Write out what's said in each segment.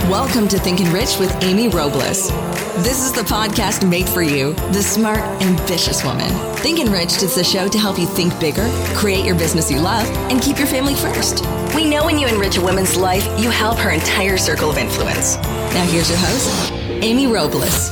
Welcome to Thinkin' Rich with Amy Robles. This is the podcast made for you, the smart, ambitious woman. Thinkin' Rich is the show to help you think bigger, create your business you love, and keep your family first. We know when you enrich a woman's life, you help her entire circle of influence. Now here's your host, Amy Robles.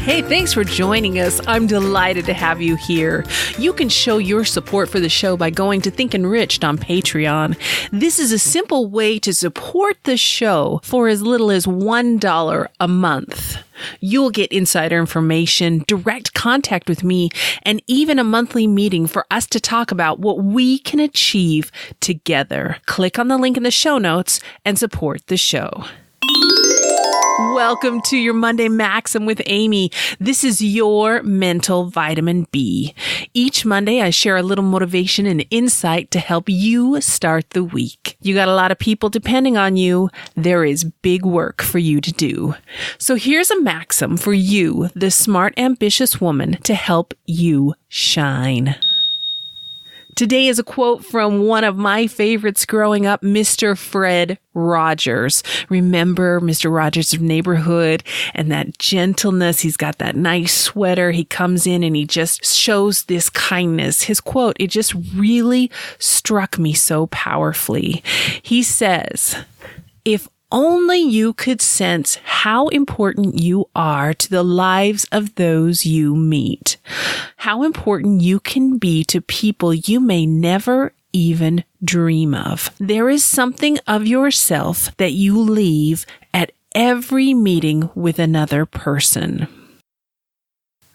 Hey, thanks for joining us. I'm delighted to have you here. You can show your support for the show by going to Thinkin' Rich on Patreon. This is a simple way to support the show for as little as $1 a month. You'll get insider information, direct contact with me, and even a monthly meeting for us to talk about what we can achieve together. Click on the link in the show notes and support the show. Welcome to your Monday Maxim with Amy. This is your mental vitamin B. Each Monday, I share a little motivation and insight to help you start the week. You got a lot of people depending on you. There is big work for you to do. So here's a Maxim for you, the smart, ambitious woman, to help you shine. Today is a quote from one of my favorites growing up, Mr. Fred Rogers. Remember Mr. Rogers' Neighborhood and that gentleness. He's got that nice sweater. He comes in and he just shows this kindness. His quote, it just really struck me so powerfully. He says, "If only you could sense how important you are to the lives of those you meet, how important you can be to people you may never even dream of. There is something of yourself that you leave at every meeting with another person."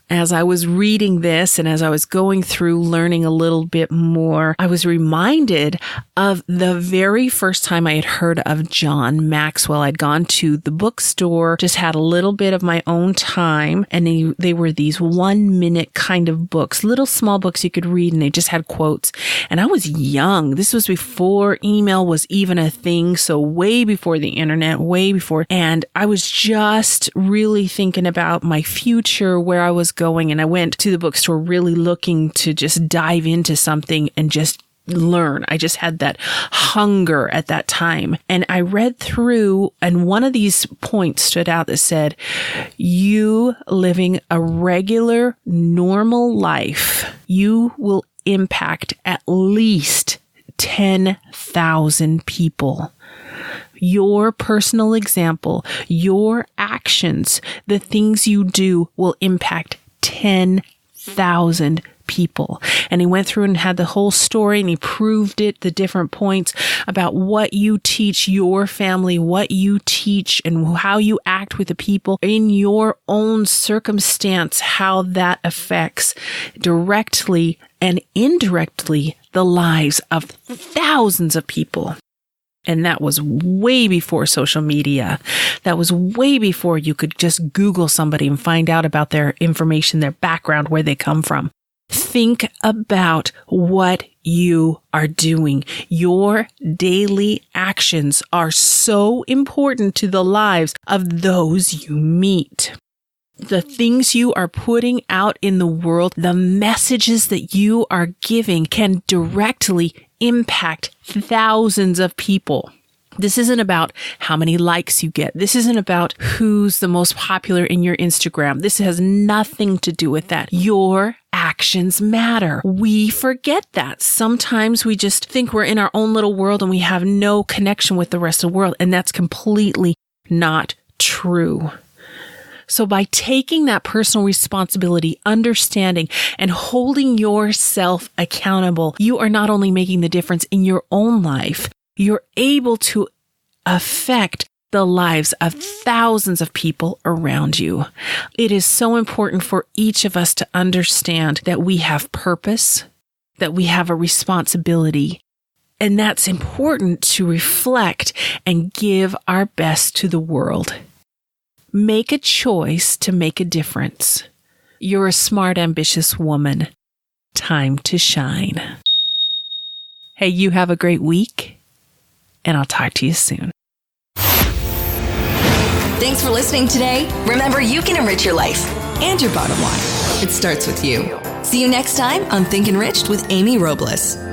As I was reading this and as I was going through learning a little bit more, I was reminded of the very first time I had heard of John Maxwell. I'd gone to the bookstore, just had a little bit of my own time, and they were these 1-minute kind of books, little small books you could read, and they just had quotes. And I was young. This was before email was even a thing, so way before the internet, way before. And I was just really thinking about my future, where I was going, and I went to the bookstore really looking to just dive into something and just learn. I just had that hunger at that time. And I read through, and one of these points stood out that said, you living a regular, normal life, you will impact at least 10,000 people. Your personal example, your actions, the things you do will impact 10,000 people. And he went through and had the whole story, and he proved it, the different points about what you teach your family, what you teach and how you act with the people in your own circumstance, how that affects directly and indirectly the lives of thousands of people. And that was way before social media. That was way before you could just Google somebody and find out about their information, their background, where they come from. Think about what you are doing. Your daily actions are so important to the lives of those you meet. The things you are putting out in the world, the messages that you are giving can directly impact thousands of people. This isn't about how many likes you get. This isn't about who's the most popular in your Instagram. This has nothing to do with that. Your actions matter. We forget that. Sometimes we just think we're in our own little world and we have no connection with the rest of the world. And that's completely not true. So by taking that personal responsibility, understanding, and holding yourself accountable, you are not only making the difference in your own life, you're able to affect the lives of thousands of people around you. It is so important for each of us to understand that we have purpose, that we have a responsibility, and that's important to reflect and give our best to the world. Make a choice to make a difference. You're a smart, ambitious woman. Time to shine. Hey, you have a great week, and I'll talk to you soon. Thanks for listening today. Remember, you can enrich your life and your bottom line. It starts with you. See you next time on Think Enriched with Amy Robles.